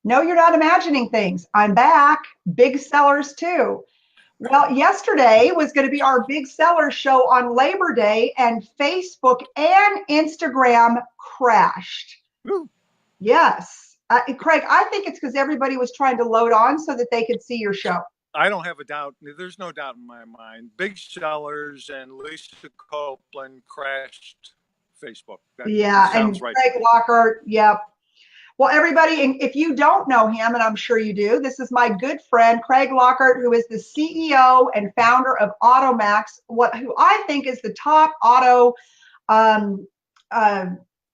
No, you're not imagining things. I'm back. Big sellers too. Well, yesterday was going to be our big seller show on Labor Day, and Facebook and Instagram crashed. Woo. Yes. Craig, I think it's because everybody was trying to load on so that they could see your show. I don't have a doubt. There's no doubt in my mind. Big sellers and Lisa Copeland crashed Facebook. That Yeah, sounds and right. Craig Lockert, yep. Well, everybody, if you don't know him, and I'm sure you do, this is my good friend, Craig Lockert, who is the CEO and founder of AutoMax, who I think is the top auto, um, uh,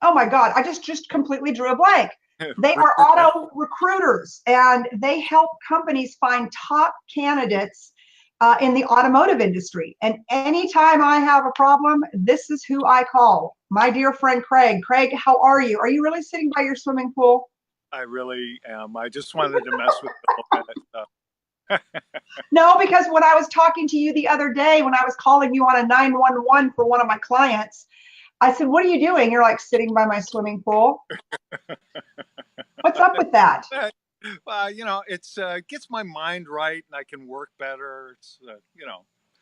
oh my God, I just completely drew a blank. They are auto recruiters, and they help companies find top candidates in the automotive industry. And anytime I have a problem, this is who I call. My dear friend Craig. Craig, how are you? Are you really sitting by your swimming pool? I really am. I just wanted to mess with you a little bit. No, because when I was talking to you the other day, when I was calling you on a 911 for one of my clients, I said, "What are you doing?" You're like, "Sitting by my swimming pool." What's up with that? It's gets my mind right, and I can work better. It's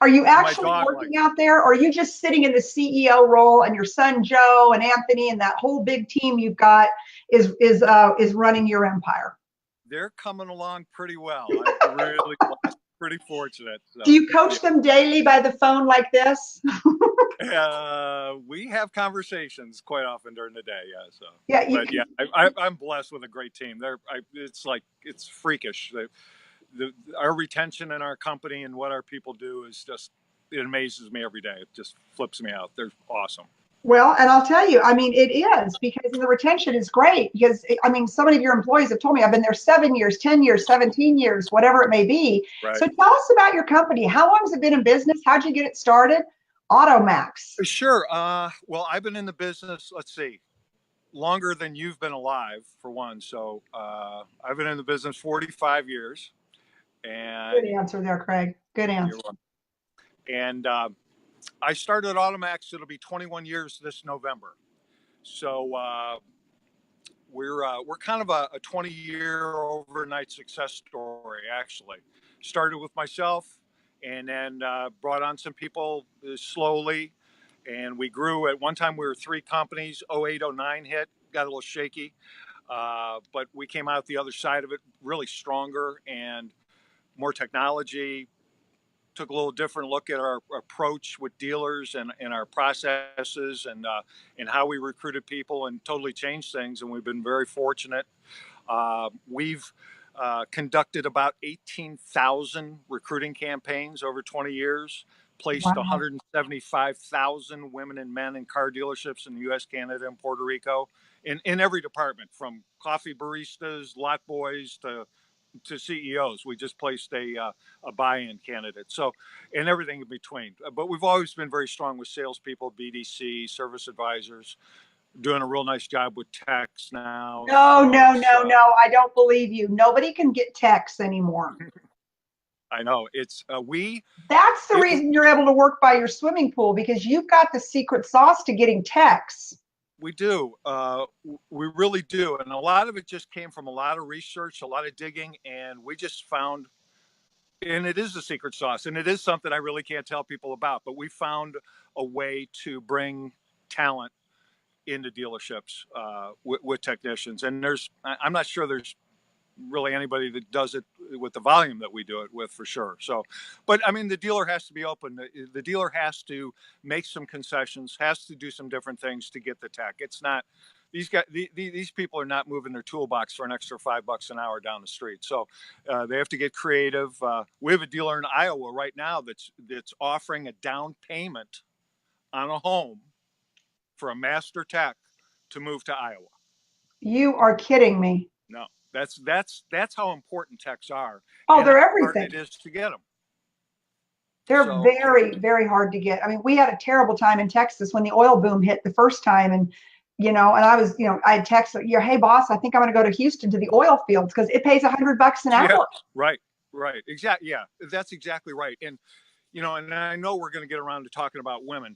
Are you my actually dog working likes out there, or are you just sitting in the CEO role and your son Joe and Anthony and that whole big team you've got is running your empire? they're coming along pretty well. I'm really blessed, pretty fortunate. Do So you coach them daily by the phone like this? we have conversations quite often during the day. Yeah. So, Yeah, but yeah, I'm blessed with a great team. It's freakish. Our retention in our company and what our people do is just, it amazes me every day. It just flips me out. They're awesome. well, and I'll tell you, I mean, it is because the retention is great because I mean, so many of your employees have told me I've been there 7 years, 10 years, 17 years, whatever it may be. Right. So tell us about your company. How long has it been in business? How'd you get it started? AutoMax. Sure. Well, I've been in the business, let's see, longer than you've been alive, for one. So I've been in the business 45 years. Good And answer there, Craig. Good you're answer. welcome. And I started Automax. It'll be 21 years this November. So we're kind of a 20-year overnight success story. Actually, started with myself, and then brought on some people slowly, and we grew. At one time, we were three companies. 08, 09 hit, got a little shaky, but we came out the other side of it really stronger and more technology. Took a little different look at our approach with dealers and our processes and how we recruited people, and totally changed things. And we've been very fortunate. We've conducted about 18,000 recruiting campaigns over 20 years, placed Wow. 175,000 women and men in car dealerships in the U.S., Canada, and Puerto Rico, in every department, from coffee baristas, lot boys, to CEOs. We just placed a buy-in candidate. So, and everything in between. But we've always been very strong with salespeople, BDC, service advisors, doing a real nice job with techs now. No, So no, it's, no, no. I don't believe you. Nobody can get texts anymore. I know it's we. That's the It, reason you're able to work by your swimming pool because you've got the secret sauce to getting texts. we do. We really do, and a lot of it just came from a lot of research, a lot of digging, and we just found. And it is the secret sauce, and it is something I really can't tell people about. But we found a way to bring talent into dealerships with technicians, and I'm not sure there's really anybody that does it with the volume that we do it with, for sure. So, but I mean, the dealer has to be open. The dealer has to make some concessions, has to do some different things to get the tech. It's not, these guys, these people are not moving their toolbox for an extra $5 an hour down the street. So they have to get creative. We have a dealer in Iowa right now that's offering a down payment on a home for a master tech to move to Iowa. You are kidding me. No, that's how important techs are, Oh, and they're how hard everything. it is to get them. They're So very, very hard to get. I mean, we had a terrible time in Texas when the oil boom hit the first time. And I was, I had texted, hey, boss, I think I'm going to go to Houston to the oil fields because it pays $100 an yeah, hour. right, exactly. Yeah, that's exactly right. And and I know we're going to get around to talking about women.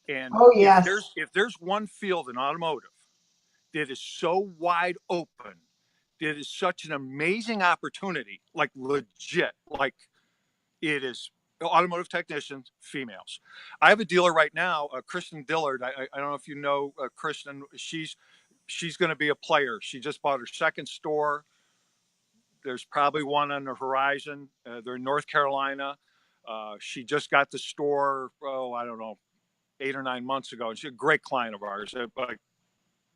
And Oh, if yes. there's one field in automotive that is so wide open it is such an amazing opportunity, like legit, like it is automotive technicians, females. I have a dealer right now, Kristen Dillard. I don't know if you know Kristen. She's going to be a player. She just bought her second store. There's probably one on the horizon. They're in North Carolina. She just got the store, I don't know, 8 or 9 months ago. And she's a great client of ours. Like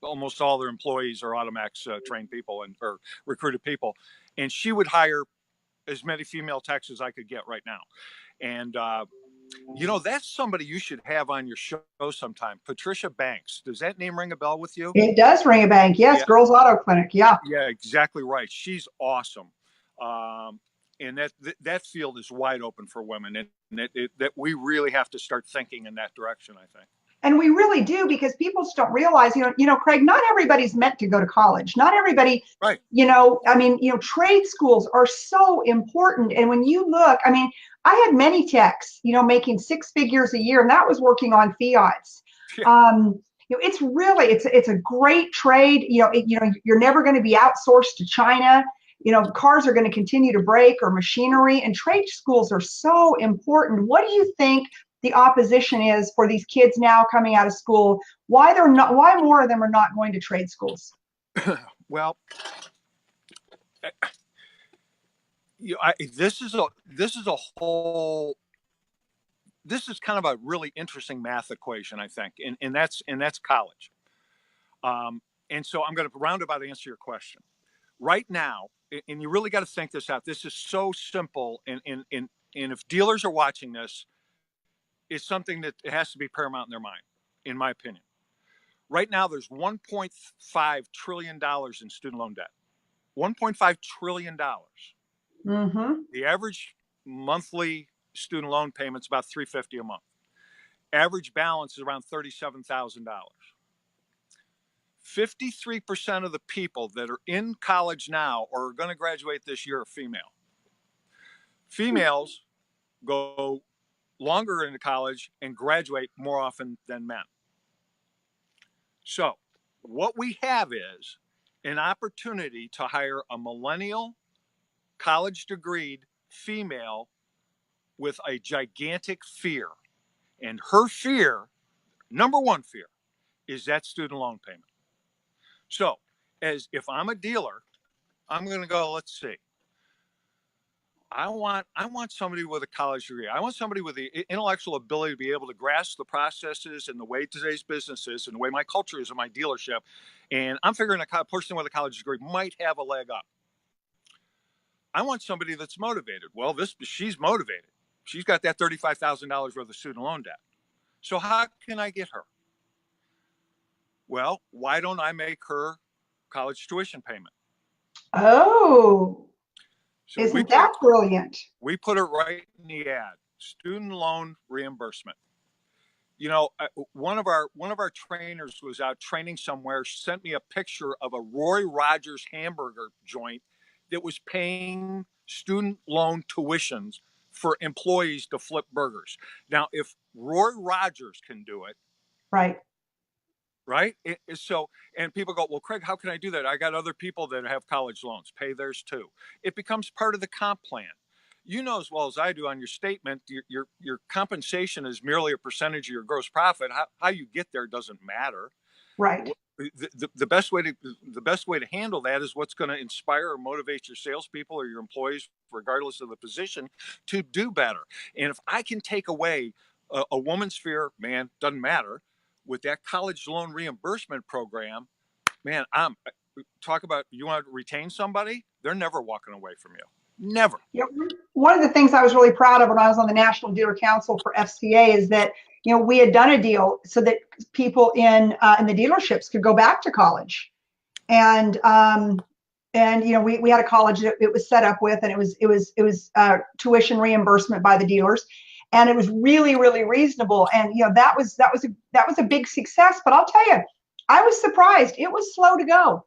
almost all their employees are Automax trained people or recruited people. And she would hire as many female techs as I could get right now. And, that's somebody you should have on your show sometime. Patricia Banks. Does that name ring a bell with you? It does ring a bell. Yes, Yeah. Girls Auto Clinic. Yeah. Yeah, exactly right. She's awesome. And that field is wide open for women, and that we really have to start thinking in that direction, I think. And we really do, because people just don't realize, Craig, not everybody's meant to go to college. Not everybody, right. Trade schools are so important. And when you look, I had many techs, making 6 figures a year, and that was working on Fiats. Yeah. It's really, it's a great trade. You're never going to be outsourced to China. Cars are going to continue to break, or machinery, and trade schools are so important. What do you think the opposition is for these kids now coming out of school? Why more of them are not going to trade schools? Well, this is kind of a really interesting math equation, I think, and that's college. And so I'm going to roundabout answer your question. Right now, and you really got to think this out. This is so simple, and if dealers are watching this, it's something that has to be paramount in their mind, in my opinion. Right now, there's $1.5 trillion in student loan debt. $1.5 trillion. Mm-hmm. The average monthly student loan payment's about $350 a month. Average balance is around $37,000. 53% of the people that are in college now or are going to graduate this year are female. Females go longer into college and graduate more often than men. So what we have is an opportunity to hire a millennial, college degreed female with a gigantic fear. And her fear, number one fear, is that student loan payment. So as if I'm a dealer, I'm going to go, let's see. I want somebody with a college degree. I want somebody with the intellectual ability to be able to grasp the processes and the way today's business is and the way my culture is in my dealership. And I'm figuring a person with a college degree might have a leg up. I want somebody that's motivated. Well, she's motivated. She's got that $35,000 worth of student loan debt. So how can I get her? Well, why don't I make her college tuition payment? Oh. So isn't that brilliant? We put it right in the ad: student loan reimbursement. One of our trainers was out training somewhere, sent me a picture of a Roy Rogers hamburger joint that was paying student loan tuitions for employees to flip burgers. Now, if Roy Rogers can do it, right? So, and people go, well, Craig, how can I do that? I got other people that have college loans, pay theirs too. It becomes part of the comp plan. You know as well as I do on your statement, your compensation is merely a percentage of your gross profit. How you get there doesn't matter. Right. The best way to handle that is what's going to inspire or motivate your salespeople or your employees, regardless of the position, to do better. And if I can take away a woman's fear, man, doesn't matter. With that college loan reimbursement program, man, talk about, you want to retain somebody? They're never walking away from you. Never. Yeah, one of the things I was really proud of when I was on the National Dealer Council for FCA is that, we had done a deal so that people in the dealerships could go back to college. And we had a college that it was set up with, and it was tuition reimbursement by the dealers. And it was really, really reasonable. And, that was a big success. But I'll tell you, I was surprised. It was slow to go.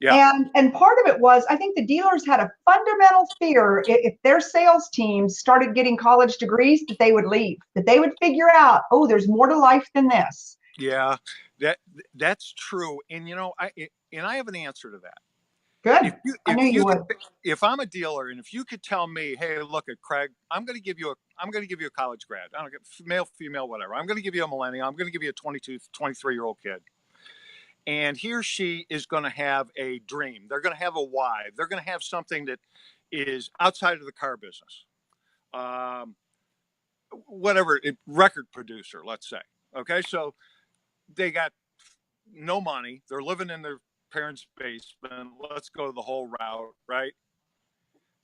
Yeah. And part of it was, I think the dealers had a fundamental fear if their sales teams started getting college degrees, that they would leave, that they would figure out, oh, there's more to life than this. Yeah, that's true. And, I have an answer to that. Good. I knew if you you could, would. if I'm a dealer and if you could tell me, hey, look at Craig, I'm going to give you a college grad. I don't get male, female, whatever. I'm going to give you a millennial. I'm going to give you a 22, 23-year-old kid. And he or she is going to have a dream. They're going to have a why. They're going to have something that is outside of the car business. Um, Whatever, record producer, let's say. Okay, so they got no money. They're living in their parents' basement. Let's go the whole route, right?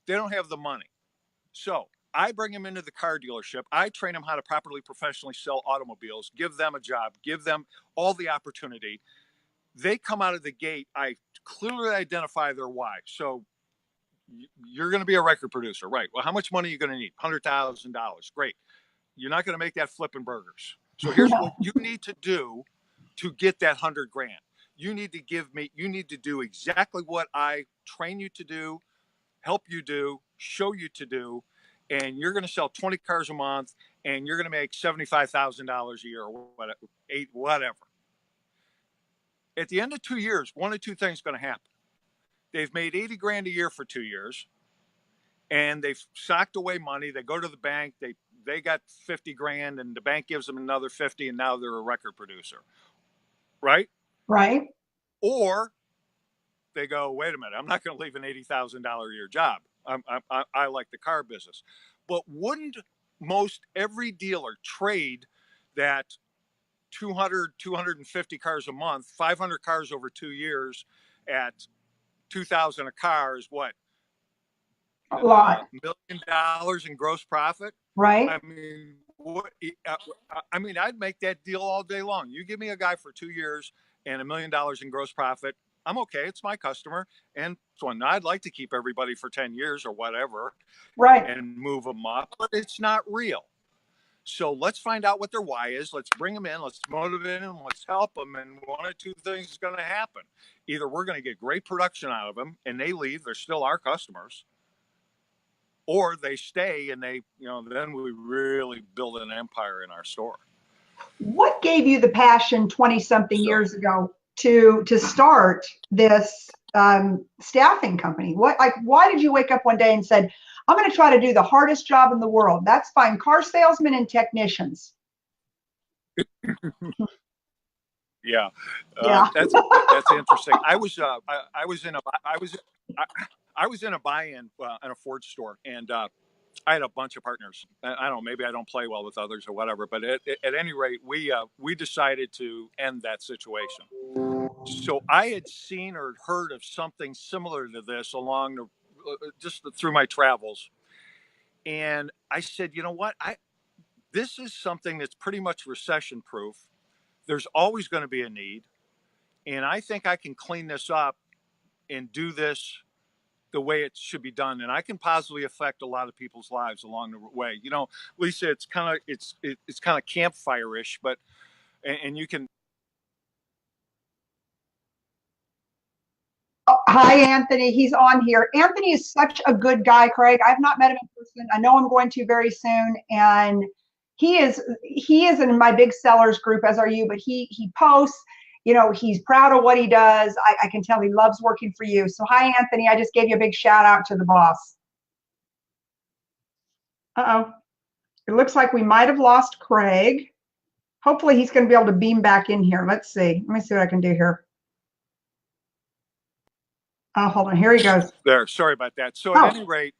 They don't have the money. So I bring them into the car dealership. I train them how to properly professionally sell automobiles, give them a job, give them all the opportunity. They come out of the gate. I clearly identify their why. So you're going to be a record producer, right? Well, how much money are you going to need? $100,000. Great. You're not going to make that flipping burgers. So here's what you need to do to get that 100 grand. You need to do exactly what I train you to do, help you do, show you to do, and you're going to sell 20 cars a month, and you're going to make $75,000 a year or whatever. At the end of 2 years, one of two things is going to happen. They've made 80 grand a year for 2 years, and they've socked away money. They go to the bank, they got 50 grand, and the bank gives them another 50, and now they're a record producer, right? Right. Or they go, wait a minute, I'm not going to leave an $80,000 a year job. I like the car business. But wouldn't most every dealer trade that 200, 250 cars a month, 500 cars over 2 years at 2,000 a car is what? A lot. $1 million in gross profit. Right. I mean, I'd make that deal all day long. You give me a guy for 2 years and $1 million in gross profit. I'm okay. It's my customer. And so I'd like to keep everybody for 10 years or whatever Right. and move them up, but it's not real. So let's find out what their why is. Let's bring them in. Let's motivate them. Let's help them. And one or two things is going to happen. Either we're going to get great production out of them and they leave. They're still our customers. Or they stay and then we really build an empire in our store. What gave you the passion 20 something years ago to start this staffing company? Why did you wake up one day and said, I'm going to try to do the hardest job in the world? That's find car salesmen and technicians. Yeah, Yeah. that's interesting. I was in a buy-in in a Ford store, and I had a bunch of partners. I don't know, maybe I don't play well with others or whatever, but at any rate, we decided to end that situation. So I had seen or heard of something similar to this just through my travels, and I said, you know what, this is something that's pretty much recession-proof. There's always going to be a need. And I think I can clean this up and do this the way it should be done. And I can positively affect a lot of people's lives along the way. Lisa, it's kind of campfire-ish, but, and you can. Hi, Anthony. He's on here. Anthony is such a good guy, Craig. I've not met him in person. I know I'm going to very soon. And he is in my big sellers group, as are you, but he posts, he's proud of what he does. I can tell he loves working for you. So hi, Anthony. I just gave you a big shout out to the boss. Uh-oh. It looks like we might have lost Craig. Hopefully he's going to be able to beam back in here. Let's see. Let me see what I can do here. Oh, hold on. Here he goes. There. Sorry about that. So at any rate,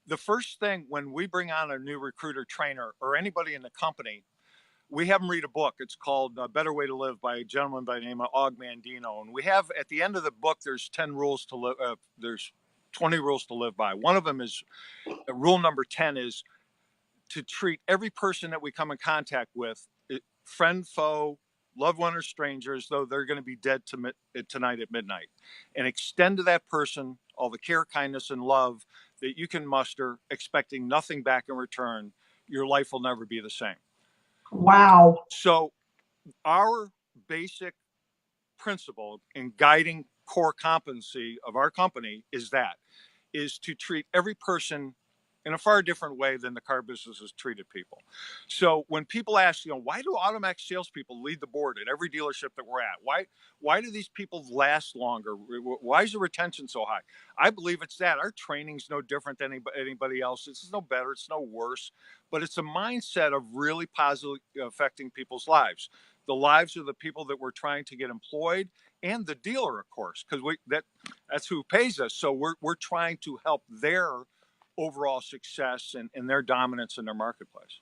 the first thing when we bring on a new recruiter, trainer, or anybody in the company, we have them read a book. It's called Better Way to Live by a gentleman by the name of Og Mandino. And we have at the end of the book, there's 10 rules to live. There's 20 rules to live by. One of them is rule number 10 is to treat every person that we come in contact with, friend, foe, loved one, or strangers, though they're going to be dead tonight at midnight, and extend to that person all the care, kindness, and love that you can muster, expecting nothing back in return. Your life will never be the same. Wow. So our basic principle in guiding core competency of our company is to treat every person in a far different way than the car business has treated people. So when people ask, why do Automax salespeople lead the board at every dealership that we're at? Why do these people last longer? Why is the retention so high? I believe it's that our training's no different than anybody else. It's no better. It's no worse. But it's a mindset of really positively affecting people's lives. The lives of the people that we're trying to get employed, and the dealer, of course, because that's who pays us. So we're trying to help their overall success and their dominance in their marketplace.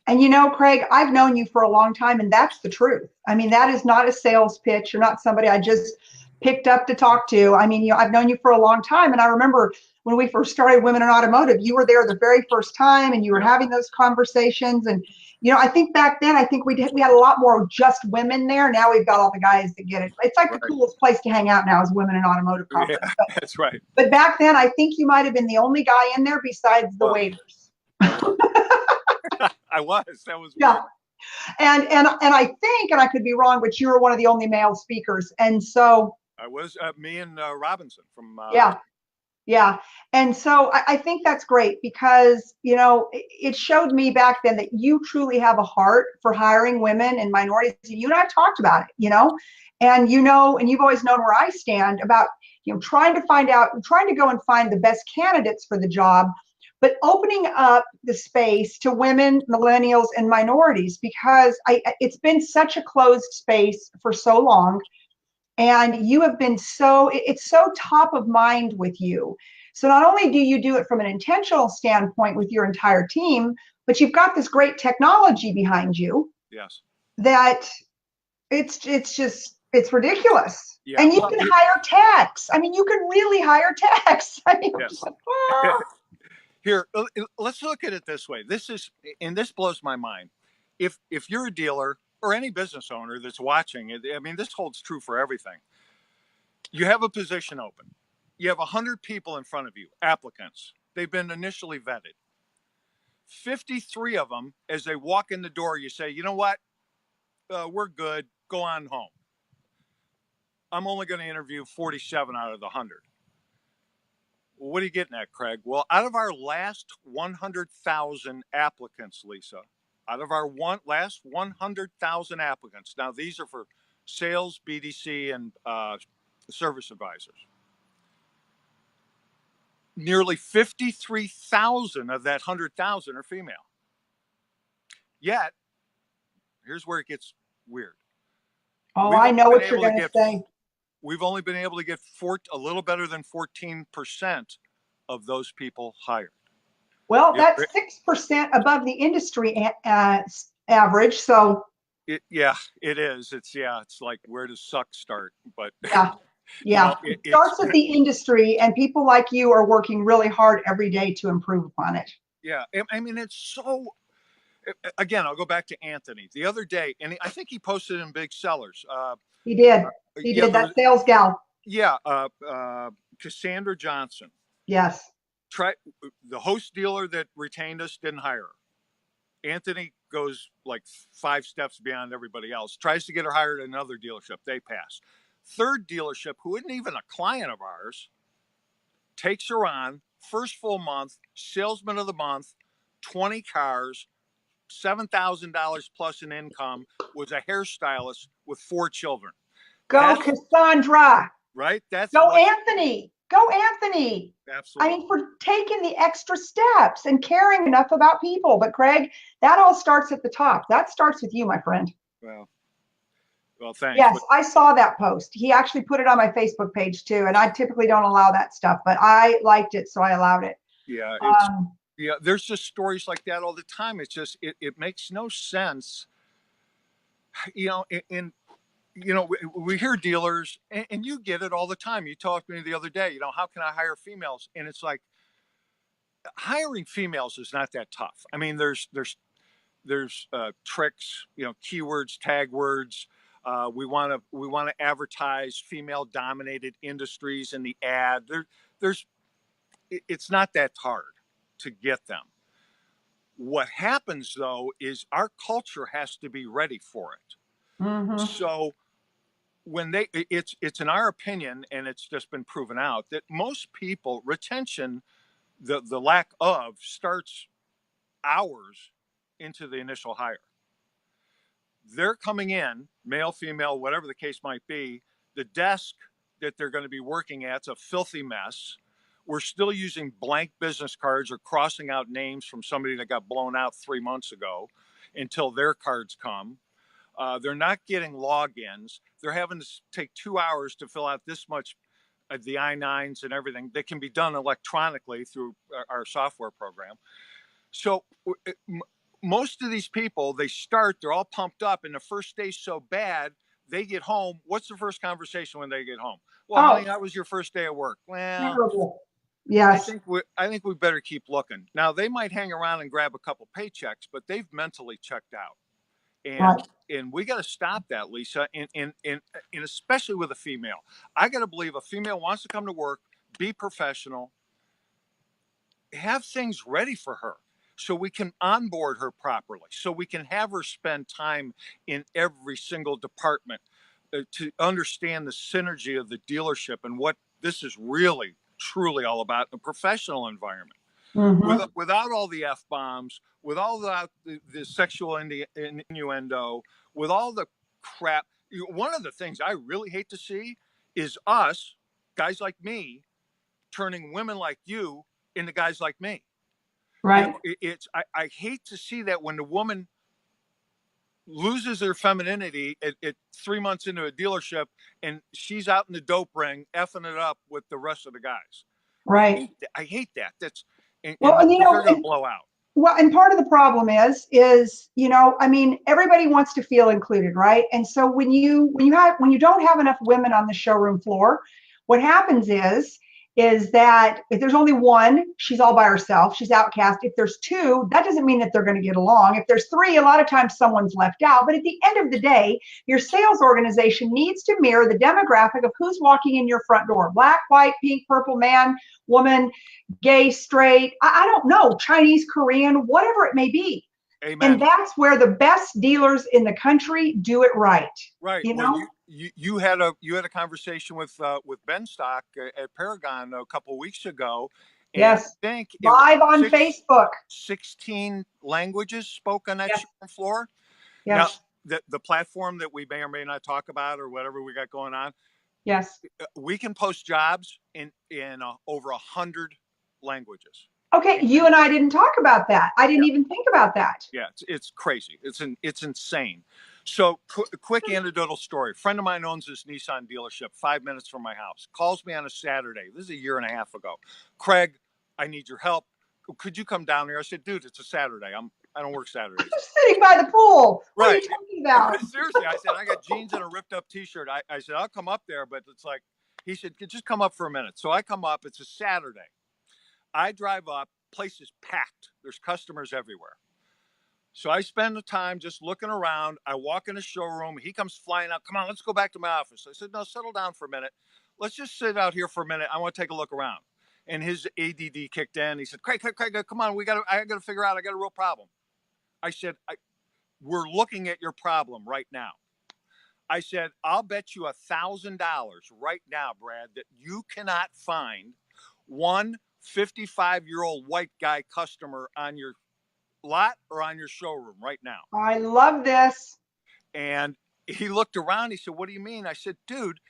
And Craig, I've known you for a long time, and that's the truth. I mean, that is not a sales pitch. You're not somebody I just picked up to talk to. I mean, I've known you for a long time, and I remember when we first started Women in Automotive, you were there the very first time, and you were having those conversations. And I think back then, we had a lot more just women there. Now we've got all the guys that get it. It's like the coolest place to hang out now is Women in Automotive conference. Yeah, that's right. But back then, I think you might have been the only guy in there besides the waiters. I was. That was weird. And I think, and I could be wrong, but you were one of the only male speakers. And so I was, me and Robinson from yeah. And so I think that's great because it showed me back then that you truly have a heart for hiring women and minorities. You and I talked about it, and and you've always known where I stand about trying to go and find the best candidates for the job, but opening up the space to women, millennials, and minorities, because it's been such a closed space for so long. And you have been it's so top of mind with you. So not only do you do it from an intentional standpoint with your entire team, but you've got this great technology behind you. Yes. That it's ridiculous. Yeah. And you can hire techs. I mean, you can really hire techs. I mean, yes. Like, ah. Here, let's look at it this way. This blows my mind. If you're a dealer or any business owner that's watching, I mean, this holds true for everything. You have a position open. You have 100 people in front of you, applicants. They've been initially vetted. 53 of them, as they walk in the door, you say, you know what? We're good. Go on home. I'm only going to interview 47 out of the 100. What are you getting at, Craig? Well, out of our last 100,000 applicants, Lisa, out of our last 100,000 applicants, now these are for sales, BDC, and service advisors, nearly 53,000 of that 100,000 are female. Yet, here's where it gets weird. Oh, I know what you're going to say. We've only been able to get a little better than 14% of those people hired. Well, that's 6% above the industry average. So it is. It's like, where does suck start? But yeah, it starts with the industry, and people like you are working really hard every day to improve upon it. Yeah, I mean, it's so. Again, I'll go back to Anthony the other day, and I think he posted in Big Sellers. He did. He did. That sales gal. Yeah, Cassandra Johnson. Yes. The host dealer that retained us didn't hire her. Anthony goes like 5 steps beyond everybody else. Tries to get her hired at another dealership. They pass. Third dealership, who isn't even a client of ours, takes her on. First full month, salesman of the month, 20 cars, $7,000 plus in income, was a hairstylist with 4 children. Go Cassandra. Right? Anthony. Go Anthony. Absolutely. I mean, for taking the extra steps and caring enough about people. But Craig, that all starts at the top. That starts with you, my friend. Well, thanks. Yes, I saw that post. He actually put it on my Facebook page too. And I typically don't allow that stuff, but I liked it, so I allowed it. Yeah. There's just stories like that all the time. It's just, it makes no sense. We hear dealers, and you get it all the time. You talked to me the other day, how can I hire females? And it's like, hiring females is not that tough. I mean, there's tricks, keywords, tag words. We want to advertise female dominated industries in the ad. It's not that hard to get them. What happens though is our culture has to be ready for it. Mm-hmm. So when it's in our opinion, and it's just been proven out, that most people, retention the lack of starts hours into the initial hire. They're coming in, male, female, whatever the case might be. The desk that they're going to be working at's a filthy mess. We're still using blank business cards or crossing out names from somebody that got blown out 3 months ago until their cards come. They're not getting logins. They're having to take 2 hours to fill out this much of the I-9s and everything that can be done electronically through our software program. So most of these people, they're all pumped up, and the first day's so bad, they get home. What's the first conversation when they get home? Well, honey, that was your first day at work. Well, terrible. Yes. I think we better keep looking. Now, they might hang around and grab a couple paychecks, but they've mentally checked out. And we got to stop that, Lisa, and especially with a female. I got to believe a female wants to come to work, be professional, have things ready for her so we can onboard her properly, so we can have her spend time in every single department to understand the synergy of the dealership and what this is really, truly all about in a professional environment. Mm-hmm. Without all the F-bombs, without the sexual innuendo, with all the crap. One of the things I really hate to see is us, guys like me, turning women like you into guys like me. Right. I hate to see that when the woman loses her femininity at 3 months into a dealership and she's out in the dope ring effing it up with the rest of the guys. Right. I hate that. That's and well, and they're going to blow out. Well, and part of the problem is, I mean, everybody wants to feel included, right? And so when you don't have enough women on the showroom floor, what happens is that if there's only one, she's all by herself, she's outcast. If there's two, that doesn't mean that they're going to get along. If there's three, a lot of times someone's left out. But at the end of the day, your sales organization needs to mirror the demographic of who's walking in your front door: black, white, pink, purple, man, woman, gay, straight, I don't know, Chinese, Korean, whatever it may be. Amen. And that's where the best dealers in the country do it right. Right. You know? You had a conversation with Ben Stock at Paragon a couple of weeks ago. And yes. I think live on Facebook. 16 languages spoke on that yes. floor. Yes. Now, the platform that we may or may not talk about or whatever we got going on. Yes. We can post jobs in over 100 languages. Okay, you and I didn't talk about that. I didn't even think about that. Yeah, it's crazy. It's insane. So, quick anecdotal story. A friend of mine owns this Nissan dealership 5 minutes from my house. Calls me on a Saturday. This is a year and a half ago. Craig, I need your help. Could you come down here? I said, dude, it's a Saturday. I don't work Saturdays. I'm sitting by the pool. What right. are you talking about? Seriously, I said, I got jeans and a ripped up T-shirt. I said, I'll come up there, but it's like, he said, just come up for a minute. So I come up. It's a Saturday. I drive up. Place is packed. There's customers everywhere. So I spend the time just looking around. I walk in the showroom. He comes flying out. Come on, let's go back to my office. I said, no, settle down for a minute. Let's just sit out here for a minute. I want to take a look around. And his ADD kicked in. He said, Craig, come on. I got to figure out. I got a real problem. I said, we're looking at your problem right now. I said, I'll bet you $1,000 right now, Brad, that you cannot find one 55-year-old white guy customer on your lot or on your showroom right now. I love this. And he looked around. He said, what do you mean? I said, dude,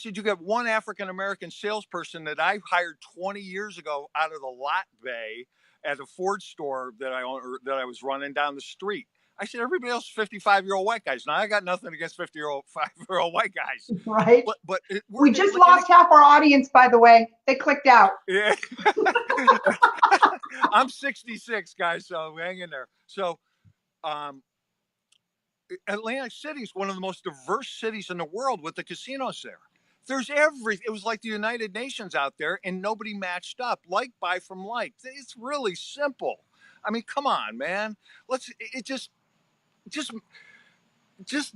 you got one African-American salesperson that I hired 20 years ago out of the lot bay at a Ford store that I was running down the street. I said, everybody else is 55-year-old white guys. Now, I got nothing against 55-year-old white guys. Right. But we just lost half our audience, by the way. They clicked out. Yeah. I'm 66, guys, so hang in there. So Atlantic City is one of the most diverse cities in the world with the casinos there. There's it was like the United Nations out there, and nobody matched up. Like, buy from like. It's really simple. I mean, come on, man. Just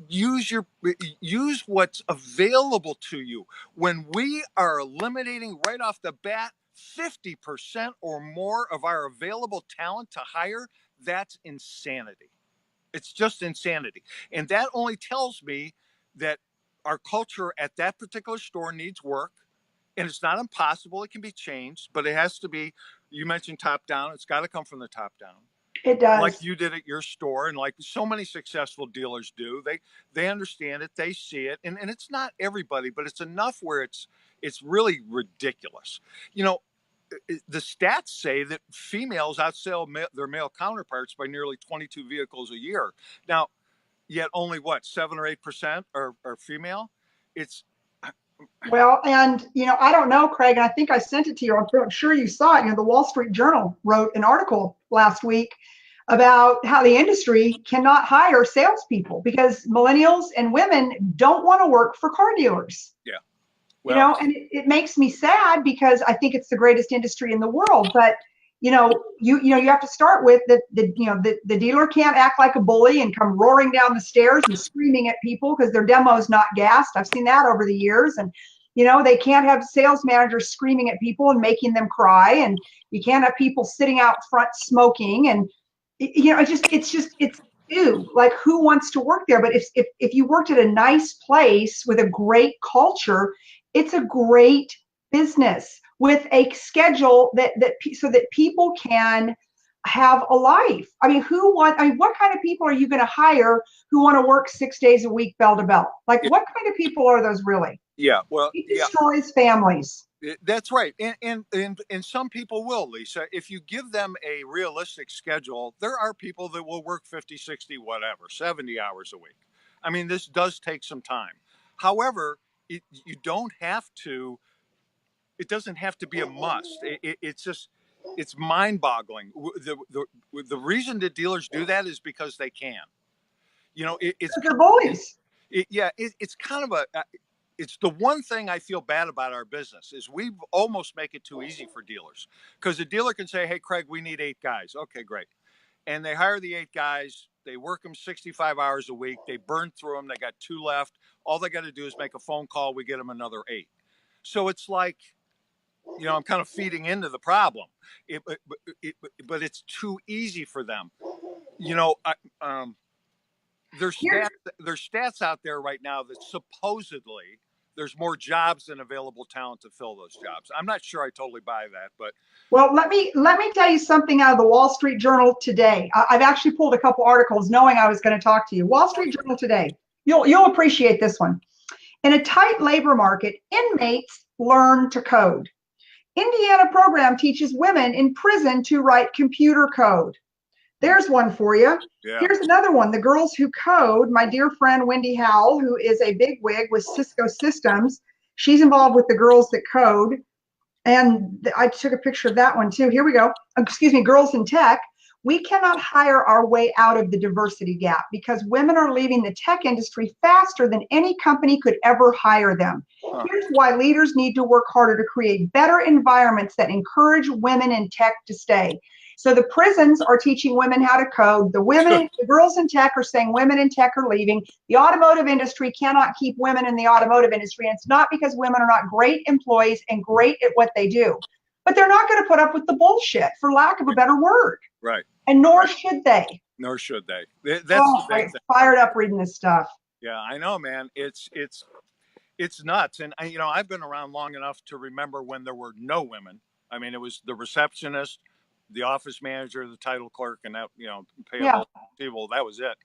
use what's available to you. When we are eliminating right off the bat 50% or more of our available talent to hire, that's insanity. It's just insanity. And that only tells me that our culture at that particular store needs work. And it's not impossible. It can be changed, but it has to be, you mentioned top down. It's got to come from the top down. It Like does. you did at your store, and like so many successful dealers do. They understand it, they see it, and it's not everybody, but it's enough where it's really ridiculous. You know, the stats say that females outsell their male counterparts by nearly 22 vehicles a year. Now, yet only what, 7 or 8% are female. It's Well, and I don't know, Craig, and I think I sent it to you. I'm sure you saw it. The Wall Street Journal wrote an article last week about how the industry cannot hire salespeople because millennials and women don't want to work for car dealers. yeah. Well, And it makes me sad because I think it's the greatest industry in the world. But you have to start with the dealer can't act like a bully and come roaring down the stairs and screaming at people because their demo's not gassed. I've seen that over the years. And they can't have sales managers screaming at people and making them cry. And you can't have people sitting out front smoking. And it's ew. Like, who wants to work there? But if you worked at a nice place with a great culture, it's a great business with a schedule so that people can have a life. I mean, what kind of people are you going to hire who want to work 6 days a week, bell to bell? Like, yeah, what kind of people are those really? yeah. Well, It yeah. destroys families. That's right. And some people will, Lisa. If you give them a realistic schedule, there are people that will work 50, 60, whatever, 70 hours a week. I mean, this does take some time. However, you don't have to, it doesn't have to be a must. It's just, it's mind boggling. The reason that dealers do that is because they can. It's, They're bullies. it's kind of it's the one thing I feel bad about our business is we almost make it too easy for dealers because the dealer can say, "Hey, Craig, we need 8 guys." Okay, great. And they hire the 8 guys. They work them 65 hours a week. They burn through them. They got 2 left. All they got to do is make a phone call. We get them another 8. So it's like, I'm kind of feeding into the problem. But it's too easy for them. You know, I, there's stats out there right now that supposedly there's more jobs than available talent to fill those jobs. I'm not sure I totally buy that, but Well, let me tell you something out of the Wall Street Journal today. I've actually pulled a couple articles knowing I was going to talk to you. Wall Street Journal today. You'll appreciate this one. In a tight labor market, inmates learn to code. Indiana program teaches women in prison to write computer code. There's one for you. yeah. Here's another one. The girls who code, my dear friend Wendy Howell, who is a bigwig with Cisco Systems, she's involved with the girls that code. And I took a picture of that one too. Here we go. Excuse me, girls in tech. We cannot hire our way out of the diversity gap because women are leaving the tech industry faster than any company could ever hire them. Here's why leaders need to work harder to create better environments that encourage women in tech to stay. So the prisons are teaching women how to code. The girls in tech are saying women in tech are leaving. The automotive industry cannot keep women in the automotive industry. And it's not because women are not great employees and great at what they do, but they're not going to put up with the bullshit, for lack of a better word. Right. And nor should they. Nor should they. That's the big thing. Fired up reading this stuff. Yeah, I know, man. It's nuts. And I've been around long enough to remember when there were no women. I mean, it was the receptionist, the office manager, the title clerk, and that, payable people. That was it.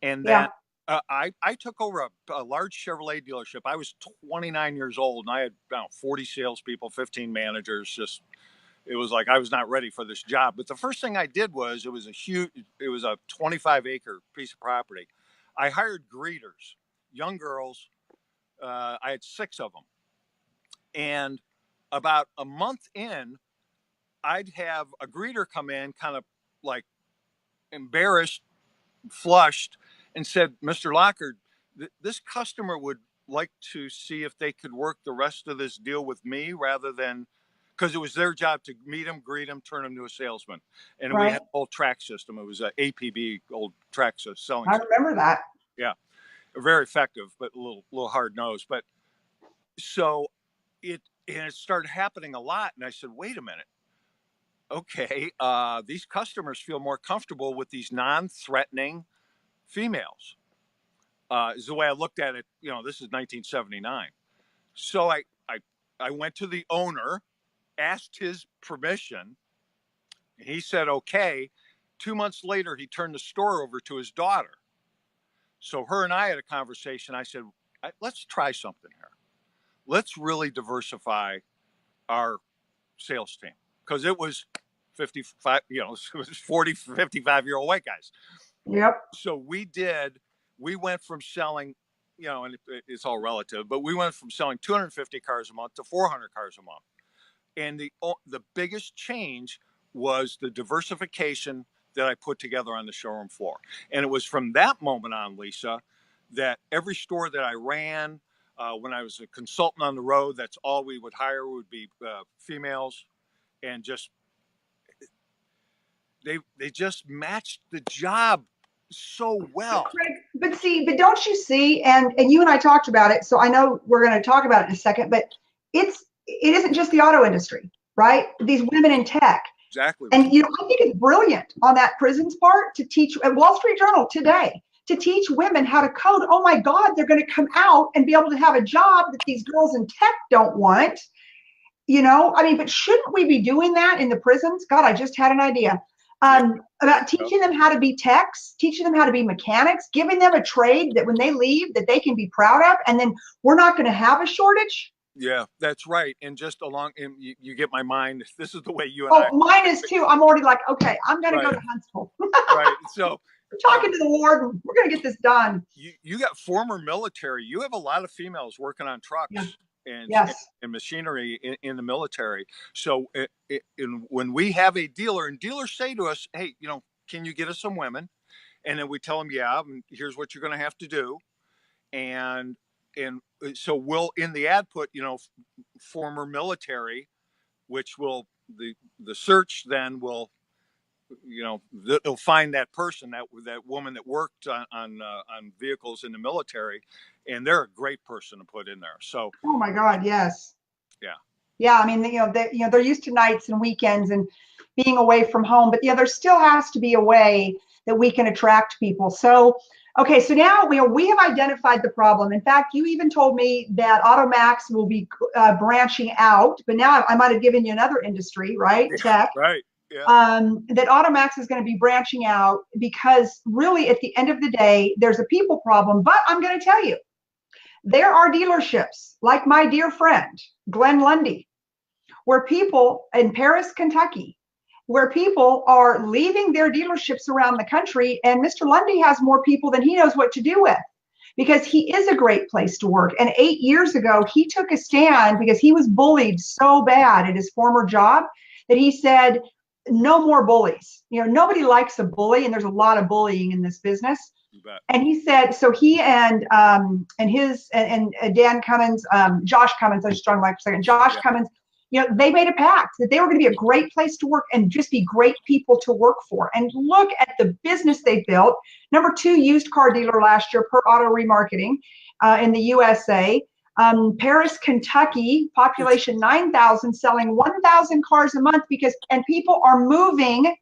And then I took over a large Chevrolet dealership. I was 29 years old, and I had about 40 salespeople, 15 managers. It was like I was not ready for this job. But the first thing I did was it was a 25-acre piece of property. I hired greeters, young girls. I had 6 of them. And about a month in, I'd have a greeter come in kind of like embarrassed, flushed, and said, "Mr. Lockert, this customer would like to see if they could work the rest of this deal with me rather than," because it was their job to meet him, greet him, turn him to a salesman. And we had a whole track system. It was an APB, old track selling. I remember that. Yeah. Very effective, but a little hard nosed. But so it started happening a lot. And I said, wait a minute. Okay. These customers feel more comfortable with these non-threatening females. Is the way I looked at it. This is 1979. So I I went to the owner, asked his permission. He said, okay. 2 months later, he turned the store over to his daughter. So her and I had a conversation. I said, let's try something here. Let's really diversify our sales team, because it was 55, it was 40, 55-year-old white guys. Yep. So we went from selling, and it's all relative, but we went from selling 250 cars a month to 400 cars a month. And the biggest change was the diversification that I put together on the showroom floor. And it was from that moment on, Lisa, that every store that I ran, when I was a consultant on the road, that's all we would hire would be females, and they just matched the job so well. But don't you see? And you and I talked about it, so I know we're going to talk about it in a second. But it isn't just the auto industry, right? These women in tech. Exactly. And I think it's brilliant on that prison's part to teach, at Wall Street Journal today, to teach women how to code. Oh my God, they're going to come out and be able to have a job that these girls in tech don't want. But shouldn't we be doing that in the prisons? God, I just had an idea. About teaching them how to be techs, teaching them how to be mechanics, giving them a trade that when they leave that they can be proud of, and then we're not going to have a shortage. Yeah, that's right. And just and you get my mind. This is the way you and I. Oh, mine is too. I'm already like, okay, I'm going to go to Huntsville. Right. So we're talking to the warden. We're going to get this done. You got former military. You have a lot of females working on trucks. Yeah. And machinery in the military. So when we have a dealer, and dealers say to us, hey, can you get us some women? And then we tell them, yeah, and here's what you're going to have to do. And so we'll, in the ad put, former military, which will, the search then will, they'll find that person, that woman that worked on vehicles in the military, and they're a great person to put in there. So, oh my God, yes, yeah. I mean, they're used to nights and weekends and being away from home, but there still has to be a way that we can attract people. So, okay, so now we have identified the problem. In fact, you even told me that AutoMax will be branching out, but now I might have given you another industry, right? Tech. Right. Yeah. That AutoMax is going to be branching out because really at the end of the day, there's a people problem. But I'm going to tell you, there are dealerships like my dear friend, Glenn Lundy, where people in Paris, Kentucky, where people are leaving their dealerships around the country. And Mr. Lundy has more people than he knows what to do with, because he is a great place to work. And 8 years ago, he took a stand because he was bullied so bad at his former job that he said, no more bullies. Nobody likes a bully, and there's a lot of bullying in this business. And he said, so he and Dan Cummins, Josh Cummins, I just strung like for a second, Josh Cummins, they made a pact that they were going to be a great place to work and just be great people to work for. And look at the business they built. Number 2 used car dealer last year per auto remarketing in the USA. Paris, Kentucky, population 9,000, selling 1,000 cars a month and people are moving.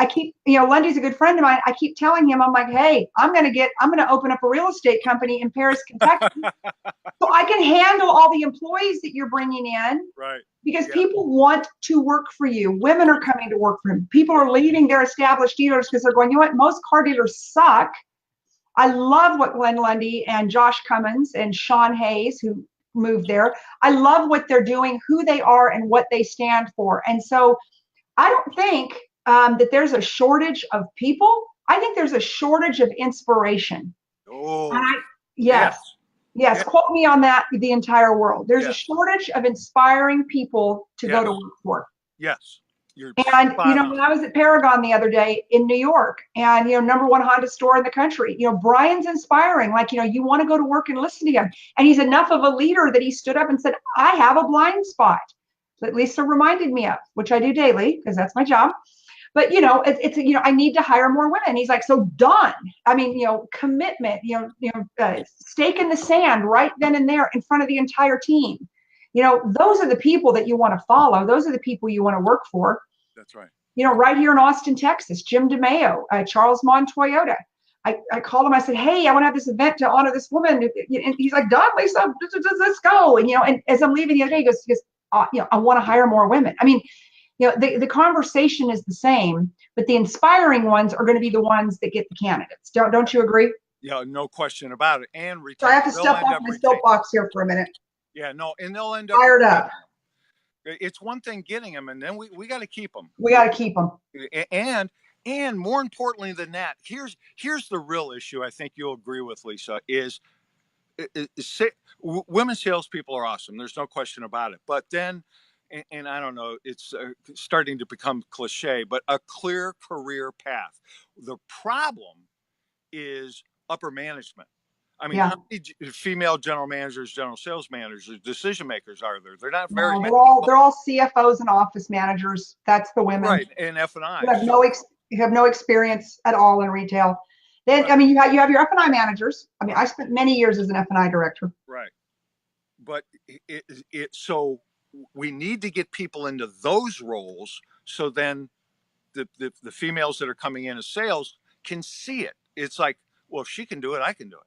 I keep, Lundy's a good friend of mine. I keep telling him, I'm like, hey, I'm going to open up a real estate company in Paris, Kentucky, so I can handle all the employees that you're bringing in. Right. Because people want to work for you. Women are coming to work for him. People are leaving their established dealers because they're going, most car dealers suck. I love what Glenn Lundy and Josh Cummins and Sean Hayes, who moved there, I love what they're doing, who they are, and what they stand for. And so I don't think that there's a shortage of people. I think there's a shortage of inspiration. Oh, yes. Quote me on that, the entire world. There's a shortage of inspiring people to go to work for. Yes. And, when I was at Paragon the other day in New York, and, #1 Honda store in the country, Brian's inspiring, like, you want to go to work and listen to him. And he's enough of a leader that he stood up and said, I have a blind spot that Lisa reminded me of, which I do daily because that's my job. But, it's I need to hire more women. He's like, so done. I mean, commitment, stake in the sand right then and there in front of the entire team. Those are the people that you want to follow. Those are the people you want to work for. That's right. Right here in Austin, Texas, Jim DeMeo, Charles Mon Toyota. I called him. I said, hey, I want to have this event to honor this woman. And he's like, done, Lisa, let's go. And, and as I'm leaving the other day, he goes, I want to hire more women. I mean, the conversation is the same, but the inspiring ones are going to be the ones that get the candidates. Don't you agree? Yeah, no question about it. And So I have to step off my soapbox here for a minute. Yeah, no, and they'll end up fired up. It's one thing getting them, and then we got to keep them. We got to keep them. And more importantly than that, here's the real issue. I think you'll agree with, Lisa, is women salespeople are awesome. There's no question about it. But then, and I don't know, it's starting to become cliche, but a clear career path. The problem is upper management. I mean, how many female general managers, general sales managers, decision makers are there? They're not very many. They're all CFOs and office managers. That's the women. Right, and F&I. You have no experience at all in retail. Then, right. I mean, you have your F&I managers. I mean, I spent many years as an F&I director. Right. But so we need to get people into those roles so then the females that are coming in as sales can see it. It's like, well, if she can do it, I can do it.